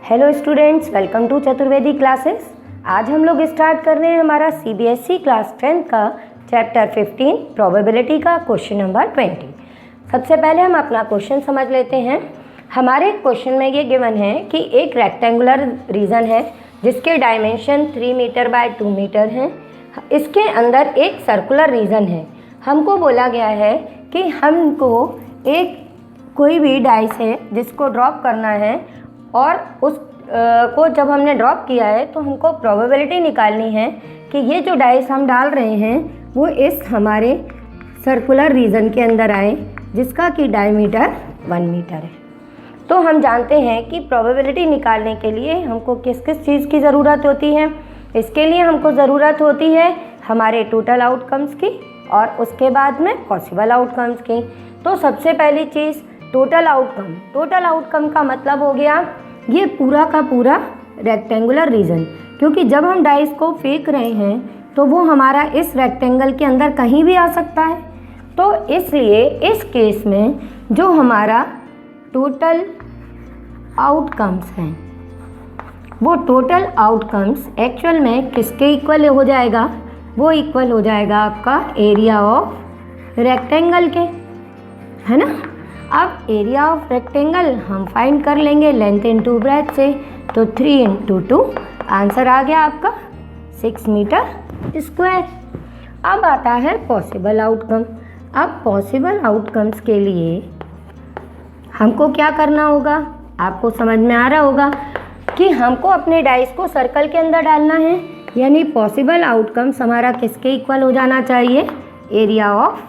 Hello students, welcome to Chaturvedi classes. आज हम लोग स्टार्ट कर रहे हैं हमारा सीबीएसई क्लास 10 का चैप्टर 15 प्रोबेबिलिटी का क्वेश्चन नंबर 20। सबसे पहले हम अपना क्वेश्चन समझ लेते हैं। हमारे क्वेश्चन में ये गिवन है कि एक रेक्टेंगुलर रीजन है जिसके डायमेंशन 3 मीटर बाय 2 मीटर हैं। इसके अंदर एक सर्कुलर रीजन है। हमको बोला गया है कि हमको एक कोई भी डाइस है जिसको ड्रॉप करना है और उस को जब हमने ड्रॉप किया है तो हमको प्रोबेबिलिटी निकालनी है कि ये जो डाइस हम डाल रहे हैं वो इस हमारे सर्कुलर रीजन के अंदर आए जिसका कि डायमीटर 1 मीटर है। तो हम जानते हैं कि प्रोबेबिलिटी निकालने के लिए हमको किस किस चीज़ की ज़रूरत होती है। इसके लिए हमको ज़रूरत होती है हमारे टोटल आउटकम्स की और उसके बाद में पॉसिबल आउटकम्स की। तो सबसे पहली चीज़ टोटल आउटकम। टोटल आउटकम का मतलब हो गया ये पूरा का पूरा रेक्टेंगुलर रीजन, क्योंकि जब हम डाइस को फेंक रहे हैं तो वो हमारा इस रेक्टेंगल के अंदर कहीं भी आ सकता है। तो इसलिए इस केस में जो हमारा टोटल आउटकम्स हैं वो टोटल आउटकम्स एक्चुअल में किसके इक्वल हो जाएगा? वो इक्वल हो जाएगा आपका एरिया ऑफ रेक्टेंगल के, है ना। अब एरिया ऑफ रेक्टेंगल हम फाइंड कर लेंगे लेंथ इनटू ब्रेथ से। तो 3 इंटू 2 आंसर आ गया आपका 6 मीटर स्क्वायर। अब आता है पॉसिबल आउटकम। अब पॉसिबल आउटकम्स के लिए हमको क्या करना होगा? आपको समझ में आ रहा होगा कि हमको अपने डाइस को सर्कल के अंदर डालना है, यानी पॉसिबल आउटकम्स हमारा किसके इक्वल हो जाना चाहिए? एरिया ऑफ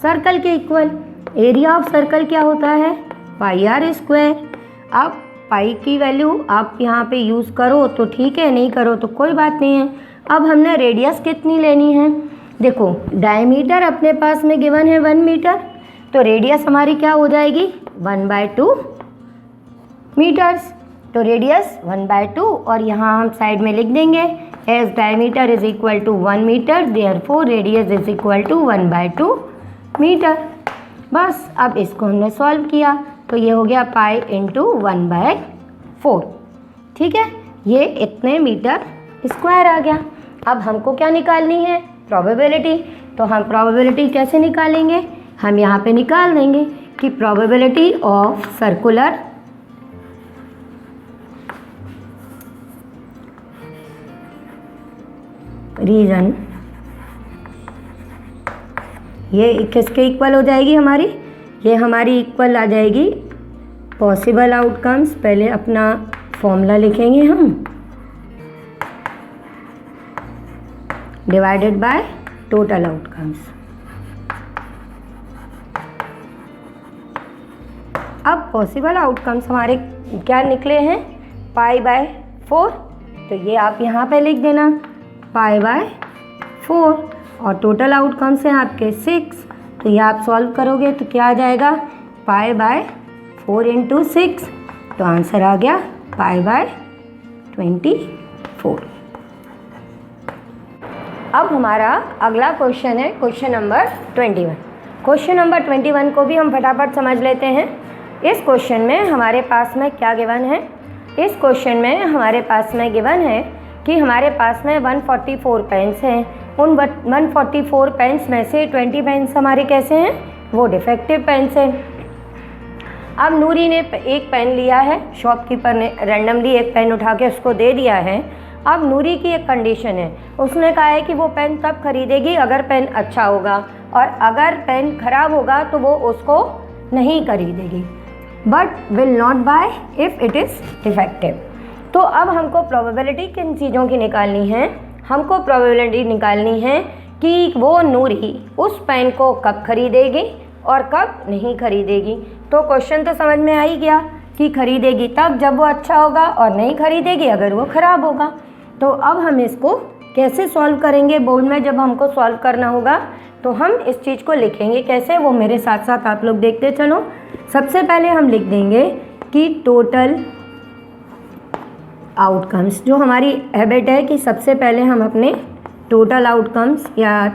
सर्कल के इक्वल। एरिया ऑफ सर्कल क्या होता है? पाई आर स्क्वायर। अब पाई की वैल्यू आप यहाँ पे यूज़ करो तो ठीक है, नहीं करो तो कोई बात नहीं है। अब हमने रेडियस कितनी लेनी है? देखो डायमीटर अपने पास में गिवन है 1 मीटर, तो रेडियस हमारी क्या हो जाएगी? 1/2 मीटर्स। तो रेडियस 1/2 और यहाँ हम साइड में लिख देंगे as diameter is equal to 1 metre, therefore radius is equal to 1/2 metre. बस अब इसको हमने सॉल्व किया तो ये हो गया पाई इंटू 1/4। ठीक है, ये इतने मीटर स्क्वायर आ गया। अब हमको क्या निकालनी है? प्रोबेबिलिटी। तो हम प्रोबेबिलिटी कैसे निकालेंगे? हम यहाँ पे निकाल देंगे कि प्रोबेबिलिटी ऑफ सर्कुलर रीजन, ये किसके इक्वल हो जाएगी हमारी? ये हमारी इक्वल आ जाएगी पॉसिबल आउटकम्स। पहले अपना फॉर्मूला लिखेंगे हम, डिवाइडेड बाय टोटल आउटकम्स। अब पॉसिबल आउटकम्स हमारे क्या निकले हैं? पाई/4। तो ये आप यहाँ पे लिख देना पाई/4 और टोटल आउटकम्स हैं आपके 6। तो ये आप सॉल्व करोगे तो क्या आ जाएगा? पाई/4 इंटू 6। तो आंसर आ गया पाई/24। अब हमारा अगला क्वेश्चन है क्वेश्चन नंबर 21। क्वेश्चन नंबर 21 को भी हम फटाफट समझ लेते हैं। इस क्वेश्चन में हमारे पास में क्या गिवन है? इस क्वेश्चन में हमारे पास में गिवन है कि हमारे पास में 144 पेन्स हैं। उन 144 पेन्स में से 20 पेन्स हमारे कैसे हैं? वो डिफेक्टिव पेन्स हैं। अब नूरी ने एक पेन लिया है, शॉपकीपर ने रैंडमली एक पेन उठा के उसको दे दिया है। अब नूरी की एक कंडीशन है, उसने कहा है कि वो पेन तब खरीदेगी अगर पेन अच्छा होगा और अगर पेन खराब होगा तो वो उसको नहीं खरीदेगी, but will not buy if it is defective. तो अब हमको प्रोबेबिलिटी किन चीज़ों की निकालनी है? हमको प्रोबेबिलिटी निकालनी है कि वो नूरी उस पेन को कब खरीदेगी और कब नहीं खरीदेगी। तो क्वेश्चन तो समझ में आ ही गया कि खरीदेगी तब जब वो अच्छा होगा और नहीं खरीदेगी अगर वो ख़राब होगा। तो अब हम इसको कैसे सॉल्व करेंगे? बोर्ड में जब हमको सॉल्व करना होगा तो हम इस चीज़ को लिखेंगे कैसे, वो मेरे साथ साथ आप लोग देखते चलो। सबसे पहले हम लिख देंगे कि टोटल आउटकम्स, जो हमारी हैबिट है कि सबसे पहले हम अपने टोटल आउटकम्स या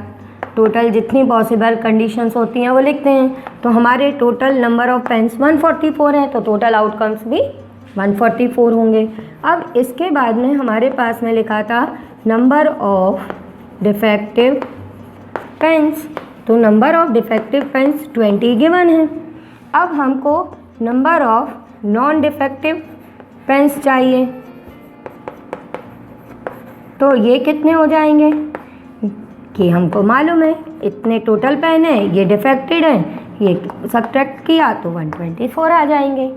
टोटल जितनी पॉसिबल कंडीशंस होती हैं वो लिखते हैं। तो हमारे टोटल नंबर ऑफ पेन्स 144 हैं, तो टोटल आउटकम्स भी 144 होंगे। अब इसके बाद में हमारे पास में लिखा था नंबर ऑफ डिफेक्टिव पेन्स, तो number of defective pens 20 given है। अब हमको number of non defective pens चाहिए, तो ये कितने हो जाएंगे कि हमको मालूम है इतने टोटल पेन है, ये डिफेक्टेड हैं, ये सब्ट्रैक्ट किया तो 124 आ जाएंगे।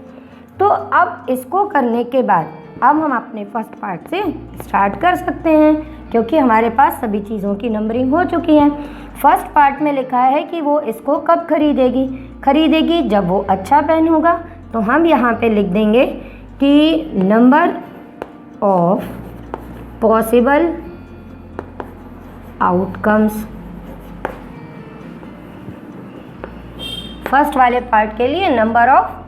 तो अब इसको करने के बाद अब हम अपने फर्स्ट पार्ट से स्टार्ट कर सकते हैं, क्योंकि हमारे पास सभी चीज़ों की नंबरिंग हो चुकी है। फर्स्ट पार्ट में लिखा है कि वो इसको कब खरीदेगी जब वो अच्छा पेन होगा। तो हम यहाँ पे लिख देंगे कि number of possible outcomes, first वाले पार्ट के लिए नंबर ऑफ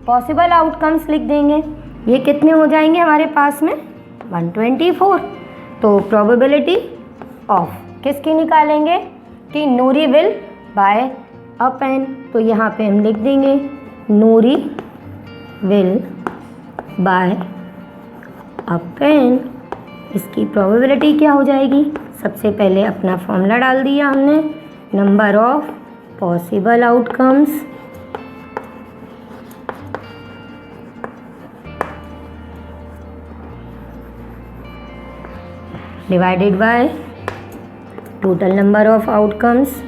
पॉसिबल आउटकम्स लिख देंगे। ये कितने हो जाएंगे हमारे पास में 124। तो प्रोबेबिलिटी ऑफ किसकी निकालेंगे कि नूरी विल बाय अ पेन, तो यहाँ पे हम लिख देंगे नूरी विल बाय अ पेन। इसकी प्रोबेबिलिटी क्या हो जाएगी, सबसे पहले अपना फॉर्मूला डाल दिया हमने, number of possible outcomes divided by total number of outcomes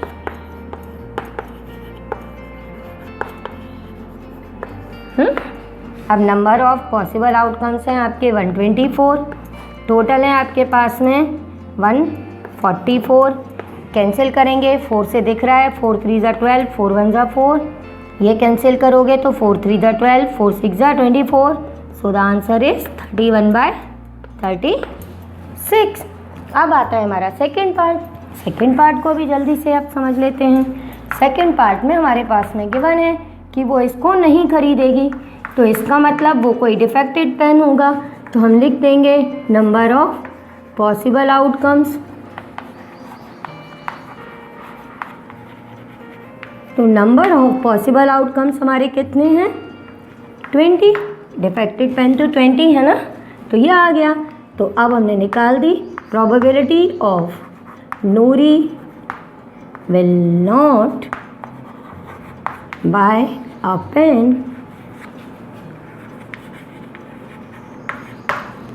अब नंबर ऑफ पॉसिबल आउटकम्स हैं आपके 124, टोटल है आपके पास में 144। कैंसिल करेंगे, 4 से दिख रहा है, 4 3 ज़ा 12, 4 1 ज़ा 4, ये कैंसिल करोगे तो 4 3 ज़ा 12, 4 6 ज़ा 24। So the answer is 31/36। अब आता है हमारा सेकेंड पार्ट को भी जल्दी से आप समझ लेते हैं। सेकेंड पार्ट में हमारे पास में गिवन है कि वो इसको नहीं खरीदेगी, तो इसका मतलब वो कोई डिफेक्टेड पेन होगा। तो हम लिख देंगे नंबर ऑफ पॉसिबल आउटकम्स, तो नंबर ऑफ पॉसिबल आउटकम्स हमारे कितने हैं 20, डिफेक्टेड पेन तो 20 है ना, तो ये आ गया। तो अब हमने निकाल दी probability of Noori will not buy a pen,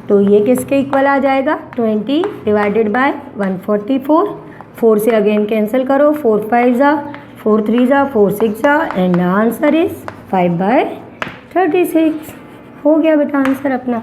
तो ये किसके इक्वल आ जाएगा 20 डिवाइडेड बाय 144। 4 से अगेन कैंसिल करो, 4 5 ज़ा 4 3 ज़ा 4 6 ज़ा एंड आंसर इज 5/36। हो गया बेटा आंसर अपना।